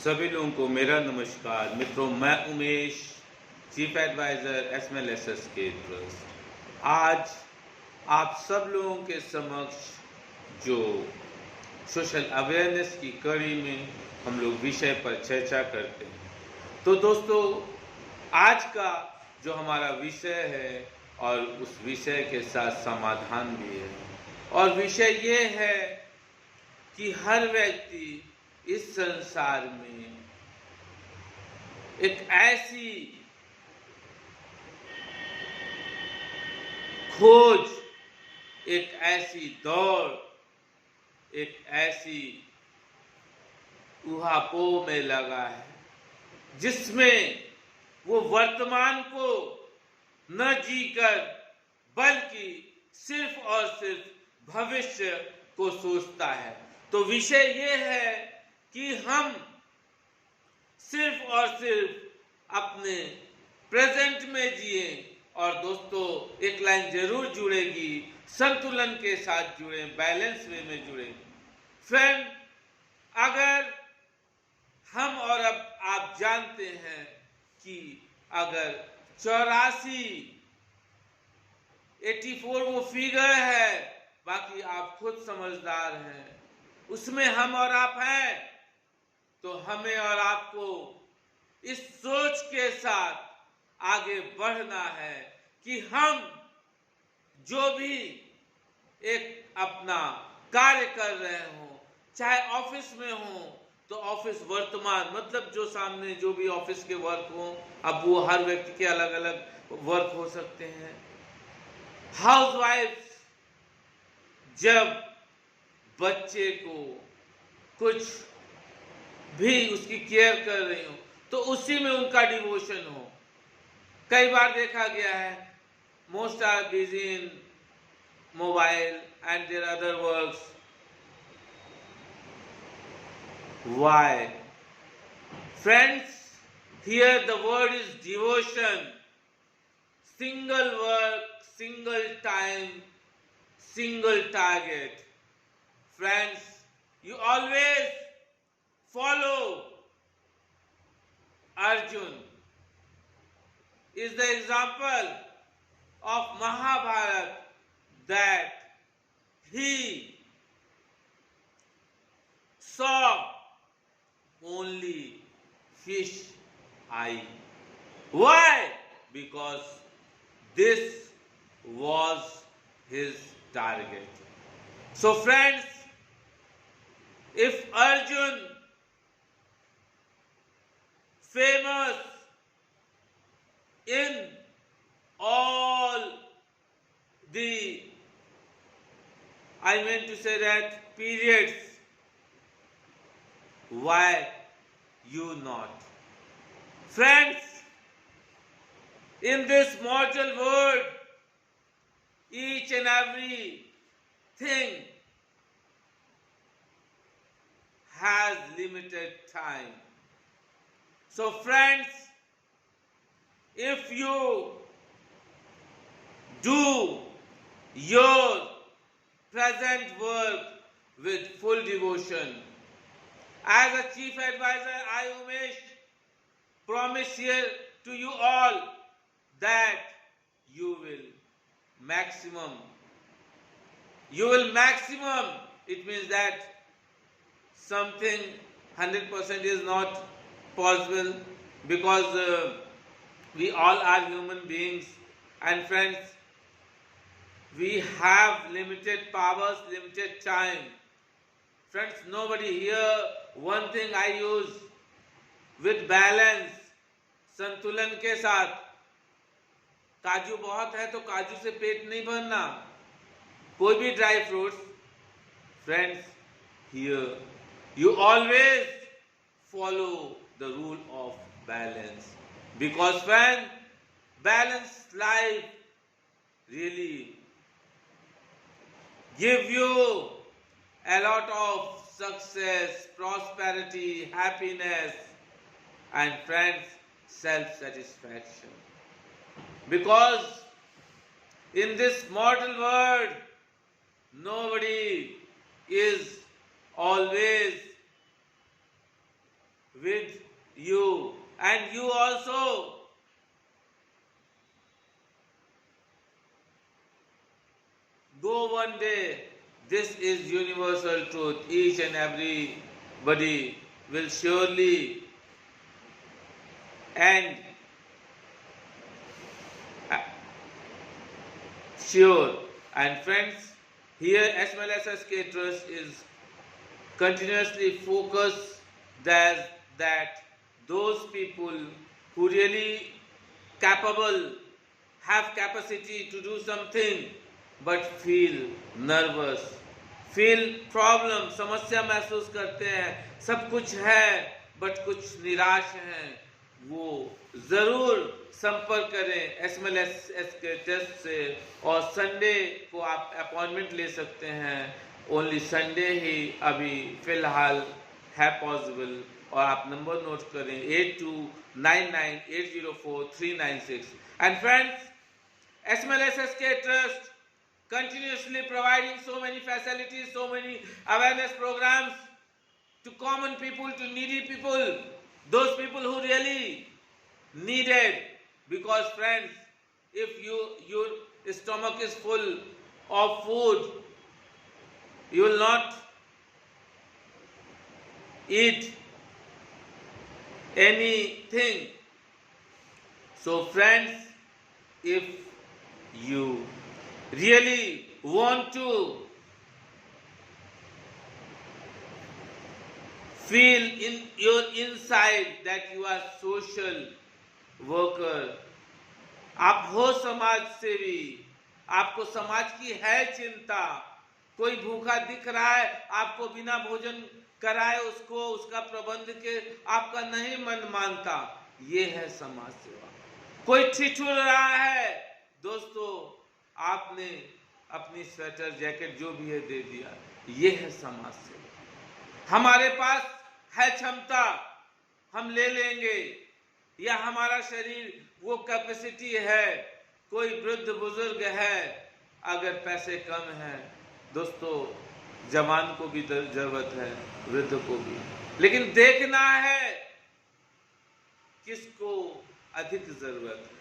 सभी लोगों को मेरा नमस्कार। मित्रों, मैं उमेश, चीफ एडवाइज़र एसएमएलएसएस के ट्रस्ट। आज आप सब लोगों के समक्ष जो सोशल अवेयरनेस की कड़ी में हम लोग विषय पर चर्चा करते हैं। तो दोस्तों, आज का जो हमारा विषय है और उस विषय के साथ समाधान भी है, और विषय ये है कि हर व्यक्ति इस संसार में एक ऐसी खोज, एक ऐसी दौड़, एक ऐसी ऊहापोह में लगा है जिसमें वो वर्तमान को न जीकर बल्कि सिर्फ और सिर्फ भविष्य को सोचता है। तो विषय ये है कि हम सिर्फ और सिर्फ अपने प्रेजेंट में जिए। और दोस्तों, एक लाइन जरूर जुड़ेगी, संतुलन के साथ जुड़े, बैलेंस वे में जुड़े। फ्रेंड, अगर हम और अब आप जानते हैं कि अगर 84 वो फिगर है, बाकी आप खुद समझदार हैं, उसमें हम और आप हैं, तो हमें और आपको इस सोच के साथ आगे बढ़ना है कि हम जो भी एक अपना कार्य कर रहे हों, चाहे ऑफिस में हो तो ऑफिस वर्तमान, मतलब जो सामने जो भी ऑफिस के वर्क हो, अब वो हर व्यक्ति के अलग अलग वर्क हो सकते हैं। हाउसवाइफ जब बच्चे को कुछ भी उसकी केयर कर रही हो तो उसी में उनका डिवोशन हो। कई बार देखा गया है, most are busy in mobile and their other works. Why? Friends, here the word is devotion. Single work, single time, single target. Friends, you always follow Arjun. Is the example of Mahabharata that he saw only fish eye. Why? Because this was his target. So friends, if Arjun, famous in all the, I meant to say that, periods, why you not? Friends, in this mortal world, each and every thing has limited time. So friends, if you do your present work with full devotion, as a chief advisor, I, Umesh, promise here to you all that you will maximum. It means that something 100% is not possible, because we all are human beings, and friends, we have limited powers, limited time. Friends, nobody here, one thing I use with balance, संतुलन के साथ। काजू बहुत है तो काजू से पेट नहीं भरना, कोई भी dry fruits. Friends, here you always follow the rule of balance, because when balanced life really give you a lot of success, prosperity, happiness, and friends, self-satisfaction. Because in this mortal world, nobody is always with you, and you also. Go one day. This is universal truth. Each and everybody will surely end. Sure. And friends, here SMLSSK Trust is continuously focused that those people who really capable, have capacity to do something, but feel nervous, feel problem, समस्या महसूस करते हैं, सब कुछ है but कुछ निराश हैं, वो जरूर संपर्क करें एसएमएलएस के टेस्ट से, और संडे को आप अपॉइंटमेंट ले सकते हैं। ओनली संडे ही अभी फिलहाल है पॉसिबल, और आप नंबर नोट करें 8299804396। And friends, SMLSSK Trust continuously providing so many facilities, so many awareness programs to common people, to needy people, those people who really needed. Because friends, if your stomach is full of food, you will not eat anything. So friends, if you really want to feel in your inside that you are social worker, आप हो समाज सेवी, आपको समाज की है चिंता, कोई भूखा दिख रहा है, आपको बिना भोजन कराए उसको उसका प्रबंध के आपका नहीं मन मानता, ये है समाज सेवा। कोई ठिठुर रहा है, दोस्तों आपने अपनी स्वेटर जैकेट जो भी है दे दिया, ये है समाज सेवा। हमारे पास है क्षमता, हम ले लेंगे, या हमारा शरीर वो कैपेसिटी है, कोई वृद्ध बुजुर्ग है, अगर पैसे कम है, दोस्तों जवान को भी जरूरत है, वृद्ध को भी, लेकिन देखना है किसको अधिक जरूरत है,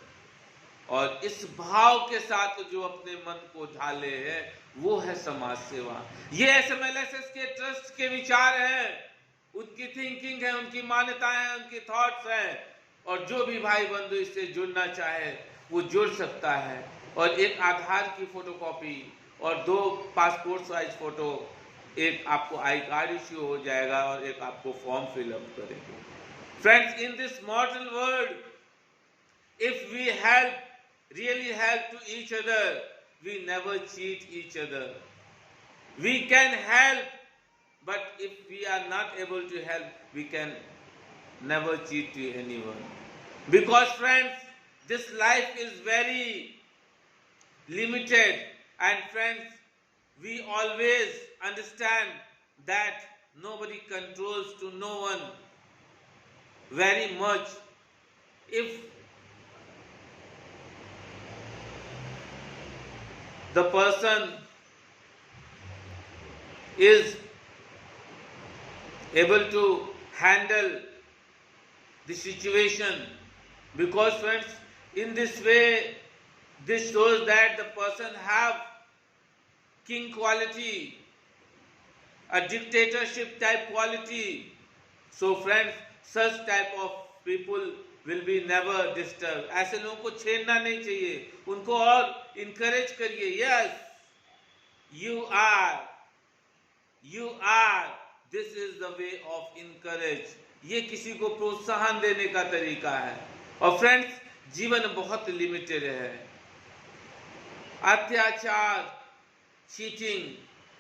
और इस भाव के साथ जो अपने मन को ढाले है, वो है समाज सेवा। ये SMLSSK ट्रस्ट के विचार हैं, उनकी थिंकिंग है, उनकी मान्यताएं हैं, उनकी थॉट्स हैं, और जो भी भाई बंधु इससे जुड़ना चाहे वो जुड़ सकता है। और एक आधार की फोटोकॉपी और 2 पासपोर्ट साइज फोटो, एक आपको आई कार्ड इश्यू हो जाएगा और एक आपको फॉर्म फिलअप करेंगे। Friends, in this modern world, if we help, really help to each other, we never cheat each other. We can help, but if we are not able to help, we can never cheat to anyone. Because friends, this life is very limited, and friends, we always understand that nobody controls to no one very much. If the person is able to handle the situation, because friends, in this way, this shows that the person have king quality, a dictatorship type quality. So friends, such type of people will be never disturbed. ऐसे लोगों को छेड़ना नहीं चाहिए, उनको और encourage करिए। Yes, you are, this is the way of encourage. ये किसी को प्रोत्साहन देने का तरीका है। और फ्रेंड्स, जीवन बहुत लिमिटेड है। अत्याचार, cheating,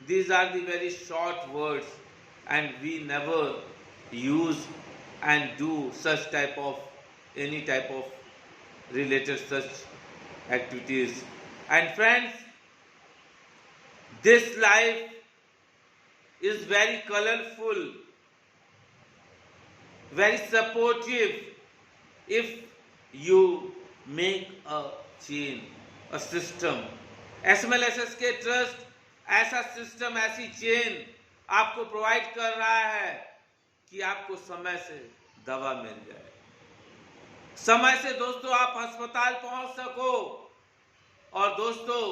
these are the very short words, and we never use and do such type of any type of related such activities. And friends, this life is very colorful, very supportive, if you make a chain, a system. SMLSSK trust ऐसा system, ऐसी chain आपको provide कर रहा है कि आपको समय से दवा मिल जाए, समय से दोस्तों आप अस्पताल पहुंच सको, और दोस्तों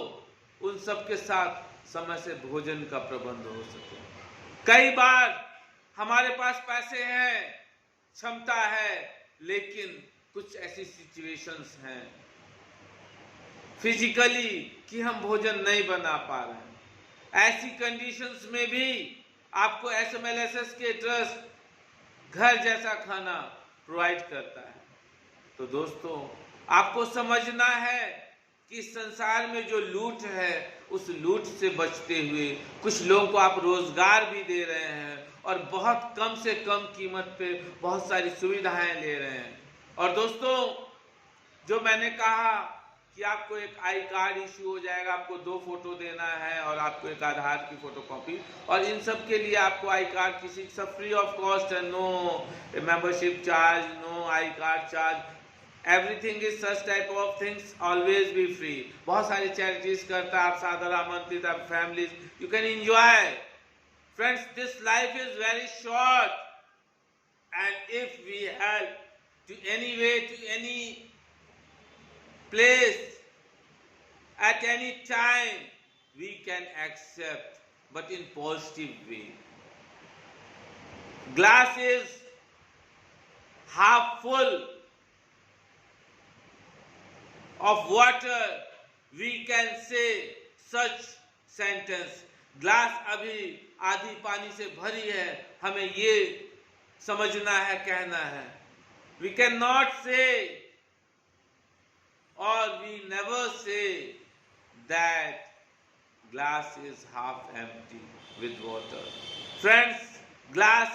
उन सब के साथ समय से भोजन का प्रबंध हो सके। कई बार हमारे पास पैसे हैं, क्षमता है, लेकिन कुछ ऐसी सिचुएशंस हैं फिजिकली कि हम भोजन नहीं बना पा रहे हैं। ऐसी कंडीशंस में भी आपको SMLSS के ट्रस्ट घर जैसा खाना प्रोवाइड करता है। तो दोस्तों आपको समझना है कि संसार में जो लूट है, उस लूट से बचते हुए कुछ लोगों को आप रोजगार भी दे रहे हैं और बहुत कम से कम कीमत पे बहुत सारी सुविधाएं ले रहे हैं। और दोस्तों जो मैंने कहा कि आपको एक आई कार्ड इशू हो जाएगा, आपको 2 फोटो देना है और आपको एक आधार की फोटोकॉपी, और इन सब के लिए आपको आई कार्ड किसी सब फ्री ऑफ कॉस्ट है, no membership charge, no I card charge, everything is such type of things always be free. बहुत सारी चैरिटीज करता है, आप सादर आमंत्रित, आप families, you can enjoy. Friends, this life is very short, and if we help to any way, to any place, at any time, we can accept, but in positive way. Glass is half full of water, we can say such sentence. Glass अभी आधी पानी से भरी है, हमें ये समझना है, कहना है। We cannot say or we never say that glass is half empty with water. Friends, glass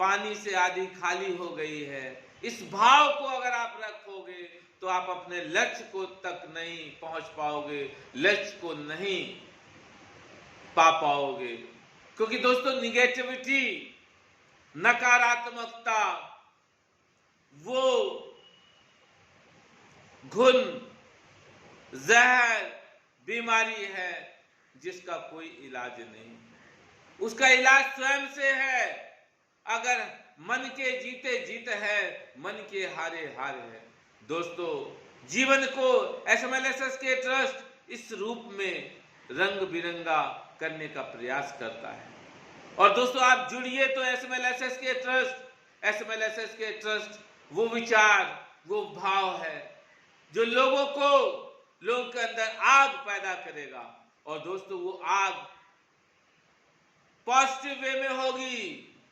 पानी से आधी खाली हो गई है। इस भाव को अगर आप रखोगे तो आप अपने लक्ष्य को तक नहीं पहुंच पाओगे, लक्ष्य को नहीं पा पाओगे। क्योंकि दोस्तों निगेटिविटी, नकारात्मकता वो घुन, जहर बीमारी है जिसका कोई इलाज नहीं, उसका इलाज स्वयं से है। अगर मन के जीते जीत है, मन के हारे हार है। दोस्तों जीवन को SMLSS के ट्रस्ट इस रूप में रंग बिरंगा करने का प्रयास करता है। और दोस्तों आप जुड़िए तो SMLSS के ट्रस्ट वो विचार, वो भाव है जो लोगों के अंदर आग पैदा करेगा। और दोस्तों वो आग पॉजिटिव वे में होगी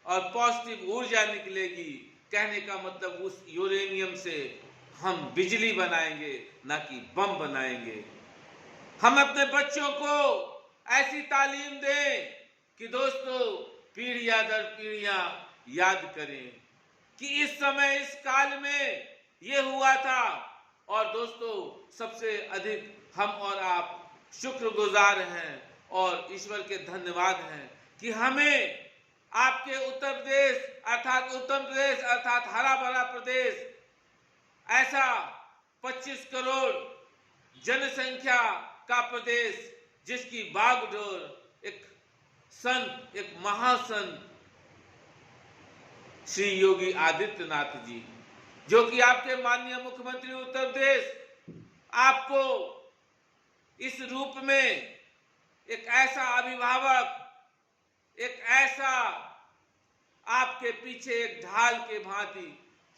और पॉजिटिव ऊर्जा निकलेगी। कहने का मतलब उस यूरेनियम से हम बिजली बनाएंगे, ना कि बम बनाएंगे। हम अपने बच्चों को ऐसी तालीम दें कि दोस्तों पीढ़ियां दर पीढ़ियां याद करें कि इस समय, इस काल में ये हुआ था। और दोस्तों सबसे अधिक हम और आप शुक्रगुजार हैं और ईश्वर के धन्यवाद हैं कि हमें आपके उत्तर प्रदेश अर्थात हरा भरा प्रदेश, ऐसा 25 करोड़ जनसंख्या का प्रदेश जिसकी बागडोर एक संत, एक महासंत श्री योगी आदित्यनाथ जी, जो कि आपके माननीय मुख्यमंत्री उत्तर प्रदेश आपको इस रूप में एक ऐसा अभिभावक, एक ऐसा आपके पीछे एक ढाल के भांति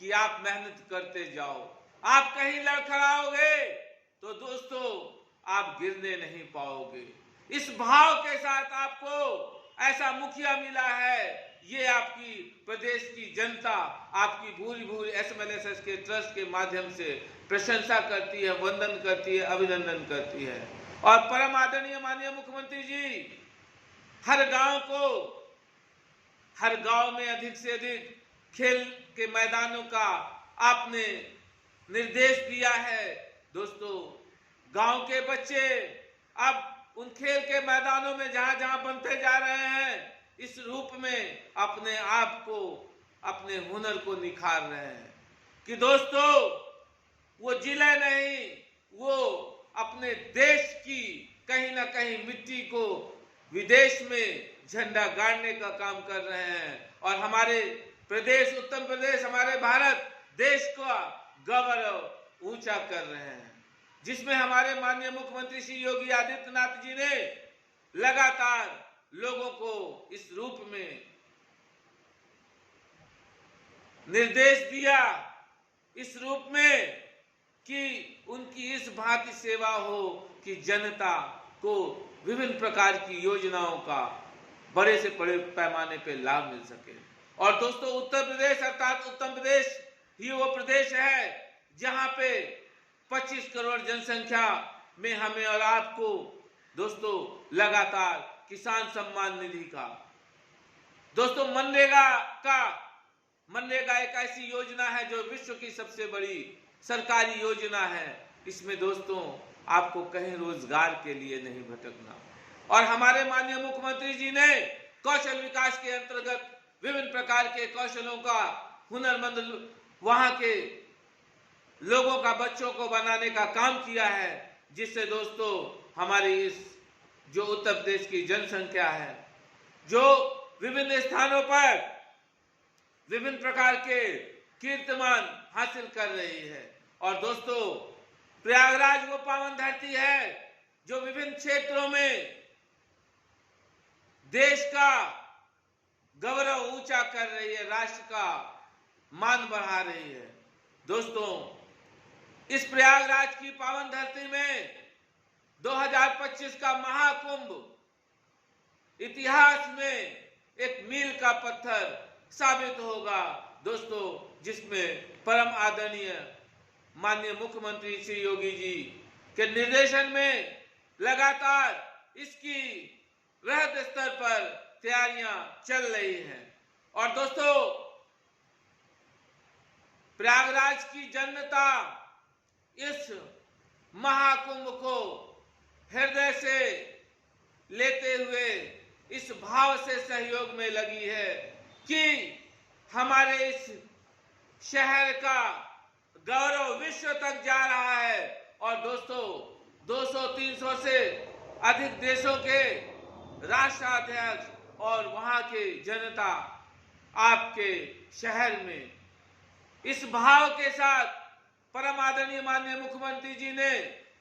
कि आप मेहनत करते जाओ। आप कहीं लड़खड़ाओगे तो दोस्तों आप गिरने नहीं पाओगे। इस भाव के साथ आपको ऐसा मुखिया मिला है। ये आपकी प्रदेश की जनता आपकी भूरी भूरी SMLSS के ट्रस्ट के माध्यम से प्रशंसा करती है, वंदन करती है, अभिनंदन करती है। और परम आदरणीय माननीय मुख्यमंत्री जी हर गांव में अधिक से अधिक खेल के मैदानों का आपने निर्देश दिया है। दोस्तों गांव के बच्चे अब उन खेल के मैदानों में जहां जहां बनते जा रहे हैं, इस रूप में अपने आप को, अपने हुनर को निखार रहे हैं कि दोस्तों वो जिले नहीं, वो अपने देश की कहीं ना कहीं मिट्टी को विदेश में झंडा गाड़ने का काम कर रहे हैं। और हमारे प्रदेश उत्तर प्रदेश हमारे भारत देश का गौरव ऊंचा कर रहे हैं, जिसमें हमारे माननीय मुख्यमंत्री श्री योगी आदित्यनाथ जी ने लगातार लोगों को इस रूप में निर्देश दिया, इस रूप में कि उनकी इस भांति सेवा हो कि जनता को विभिन्न प्रकार की योजनाओं का बड़े से बड़े पैमाने पर लाभ मिल सके। और दोस्तों, उत्तर प्रदेश अर्थात उत्तर प्रदेश ही वो प्रदेश है जहां पे 25 करोड़ जनसंख्या में हमें और आपको दोस्तों लगातार किसान सम्मान निधि का, दोस्तों मनरेगा एक ऐसी योजना है जो विश्व की सबसे बड़ी सरकारी योजना है। इसमें दोस्तों आपको कहीं रोजगार के लिए नहीं भटकना। और हमारे माननीय मुख्यमंत्री जी ने कौशल विकास के अंतर्गत विभिन्न प्रकार के कौशलों का हुनरमंद वहां के लोगों का, बच्चों को बनाने का काम किया है, जिससे दोस्तों हमारी इस जो उत्तर प्रदेश की जनसंख्या है, जो विभिन्न स्थानों पर विभिन्न प्रकार के कीर्तिमान हासिल कर रही है। और दोस्तों, प्रयागराज वो पावन धरती है जो विभिन्न क्षेत्रों में देश का गौरव ऊंचा कर रही है, राष्ट्र का मान बढ़ा रही है। दोस्तों, इस प्रयागराज की पावन धरती में 2025 का महाकुंभ इतिहास में एक मील का पत्थर साबित होगा दोस्तों, जिसमें परम आदरणीय माननीय मुख्यमंत्री श्री योगी जी के निर्देशन में लगातार इसकी वृहद स्तर पर तैयारियां चल रही हैं। और दोस्तों, प्रयागराज की जनता इस महाकुंभ को हृदय से लेते हुए इस भाव से सहयोग में लगी है कि हमारे इस शहर का गौरव विश्व तक जा रहा है। और दोस्तों, 200-300 से अधिक देशों के राष्ट्राध्यक्ष और वहां के जनता आपके शहर में इस भाव के साथ परम आदरणीय माननीय मुख्यमंत्री जी ने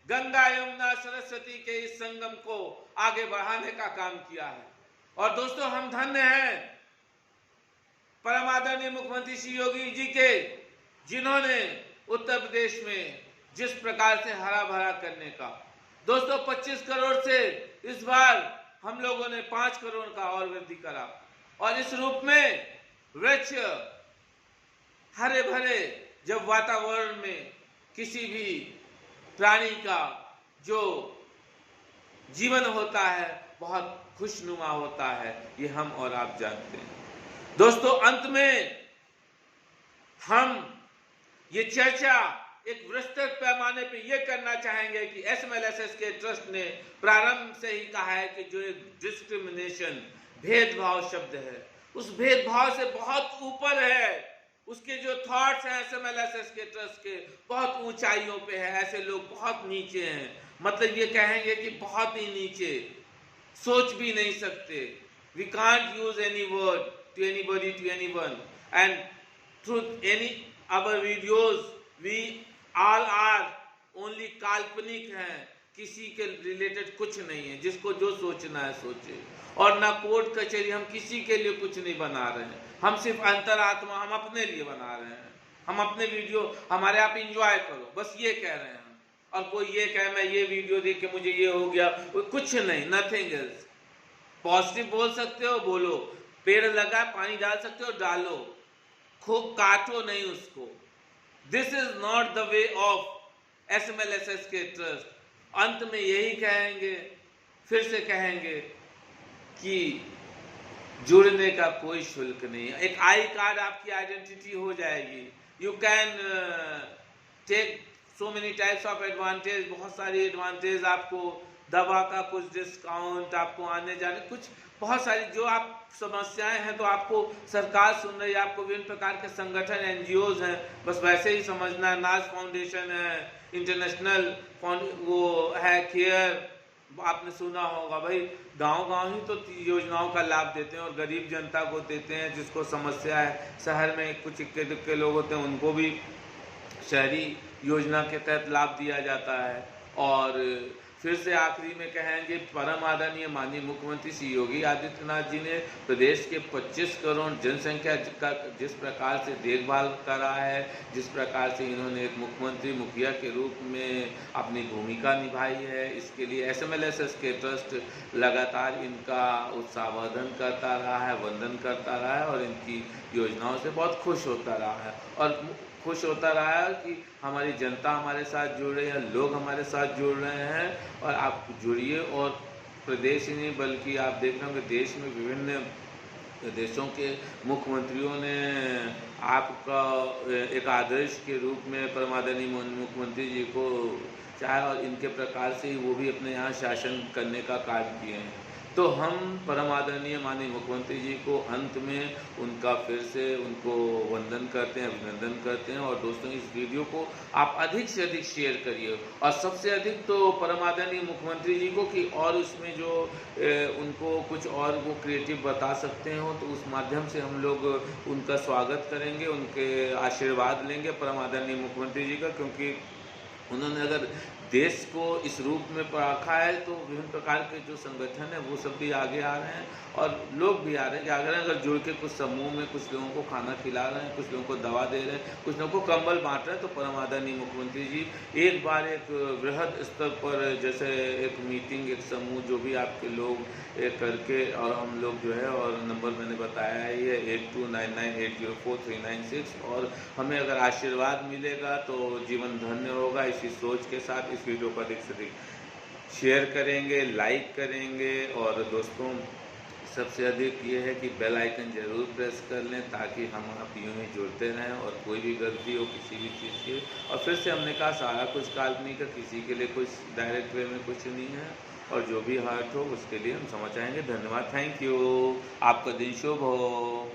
गंगा यमुना सरस्वती के इस संगम को आगे बढ़ाने का काम किया है। और दोस्तों, हम धन्य हैं परम आदरणीय मुख्यमंत्री श्री योगी जी के, जिन्होंने उत्तर प्रदेश में जिस प्रकार से हरा भरा करने का, दोस्तों 25 करोड़ से इस बार हम लोगों ने 5 करोड़ का और वृद्धि करा। और इस रूप में वृक्ष हरे भरे, जब वातावरण में किसी भी प्राणी का जो जीवन होता है बहुत खुशनुमा होता है, ये हम और आप जानते हैं। दोस्तों, अंत में हम ये चर्चा एक विस्तृत पैमाने पे ये करना चाहेंगे कि एसएमएलएसएस के ट्रस्ट ने प्रारंभ से ही कहा है कि जो एक डिस्क्रिमिनेशन, भेदभाव शब्द है, उस भेदभाव से बहुत ऊपर है। उसके जो थॉट्स हैं एसएमएलएसएस के ट्रस्ट के बहुत ऊंचाइयों पे है। ऐसे लोग बहुत नीचे हैं, मतलब ये कहेंगे कि बहुत ही नीचे, सोच भी नहीं सकते। We can't use any word to anybody to anyone and through any our videos we all are only काल्पनिक हैं, किसी के रिलेटेड कुछ नहीं है। जिसको जो सोचना है सोचे। और ना कोर्ट कचहरी, हम किसी के लिए कुछ नहीं बना रहे हैं, हम सिर्फ अंतरात्मा हम अपने लिए बना रहे हैं। हम अपने वीडियो हमारे आप इंजॉय करो, बस ये कह रहे हैं। और कोई ये कहे मैं ये वीडियो देख के मुझे ये हो गया, कुछ नहीं, नथिंग एल्स। पॉजिटिव बोल सकते हो बोलो, पेड़ लगा पानी डाल सकते हो डालो, खूब काटो नहीं उसको। This is not the way of SMLSS के ट्रस्ट। अंत में यही कहेंगे, फिर से कहेंगे कि जुड़ने का कोई शुल्क नहीं। एक आई कार्ड आपकी आइडेंटिटी हो जाएगी। You can take so many types of advantage, बहुत सारी एडवांटेज, आपको दवा का कुछ डिस्काउंट, आपको आने जाने कुछ बहुत सारी जो आप समस्याएं हैं तो आपको सरकार सुन रही है। आपको विभिन्न प्रकार के संगठन एनजीओज हैं, बस वैसे ही समझना। नाज फाउंडेशन है, इंटरनेशनल वो है केयर, आपने सुना होगा भाई, गांव-गांव ही तो योजनाओं का लाभ देते हैं और गरीब जनता को देते हैं जिसको समस्या है। शहर में कुछ इक्के-दुक्के लोग होते हैं, उनको भी शहरी योजना के तहत लाभ दिया जाता है। और फिर से आखिरी में कहेंगे, परम आदरणीय माननीय मुख्यमंत्री श्री योगी आदित्यनाथ जी ने प्रदेश के 25 करोड़ जनसंख्या का जिस प्रकार से देखभाल करा है, जिस प्रकार से इन्होंने एक मुख्यमंत्री मुखिया के रूप में अपनी भूमिका निभाई है, इसके लिए SMLSS के ट्रस्ट लगातार इनका उत्साहवर्धन करता रहा है, वंदन करता रहा है और इनकी योजनाओं से बहुत खुश होता रहा है। और खुश होता रहा है कि हमारी जनता हमारे साथ जुड़ रही है, लोग हमारे साथ जुड़ रहे हैं। और आप जुड़िए, और प्रदेश ही नहीं बल्कि आप देख रहे होंगे देश में विभिन्न देशों के मुख्यमंत्रियों ने आपका एक आदर्श के रूप में परम आदरणीय मुख्यमंत्री जी को चाहा और इनके प्रकार से ही वो भी अपने यहाँ शासन करने का कार्य किए हैं। तो हम परम आदरणीय माननीय मुख्यमंत्री जी को अंत में उनका फिर से उनको वंदन करते हैं, अभिनंदन करते हैं। और दोस्तों, इस वीडियो को आप अधिक से अधिक शेयर करिए, और सबसे अधिक तो परम आदरणीय मुख्यमंत्री जी को कि और उसमें जो उनको कुछ और वो क्रिएटिव बता सकते हो तो उस माध्यम से हम लोग उनका स्वागत करेंगे, उनके आशीर्वाद लेंगे परम आदरणीय मुख्यमंत्री जी का। क्योंकि उन्होंने अगर देश को इस रूप में रखा है तो विभिन्न प्रकार के जो संगठन है वो सब भी आगे आ रहे हैं और लोग भी आ रहे हैं कि अगर जुड़ के कुछ समूह में कुछ लोगों को खाना खिला रहे हैं, कुछ लोगों को दवा दे रहे हैं, कुछ लोगों को कंबल बांट रहे हैं, तो परम आदरणीय मुख्यमंत्री जी एक बार एक वृहद स्तर पर जैसे एक मीटिंग, एक समूह जो भी आपके लोग करके, और हम लोग जो है, और नंबर मैंने बताया है ये 8299804396, और हमें अगर आशीर्वाद मिलेगा तो जीवन धन्य होगा। इसी सोच के साथ इस वीडियो को अधिक से अधिक शेयर करेंगे, लाइक करेंगे, और दोस्तों सबसे अधिक ये है कि बेल आइकन ज़रूर प्रेस कर लें ताकि हम आप यूँ ही जुड़ते रहें और कोई भी गलती हो किसी भी चीज़ की। और फिर से हमने कहा सारा कुछ काल्पनिक है, किसी के लिए कुछ डायरेक्ट वे में कुछ नहीं है, और जो भी हार्ट हो उसके लिए हम समझ आएंगे। धन्यवाद, थैंक यू, आपका दिन शुभ हो।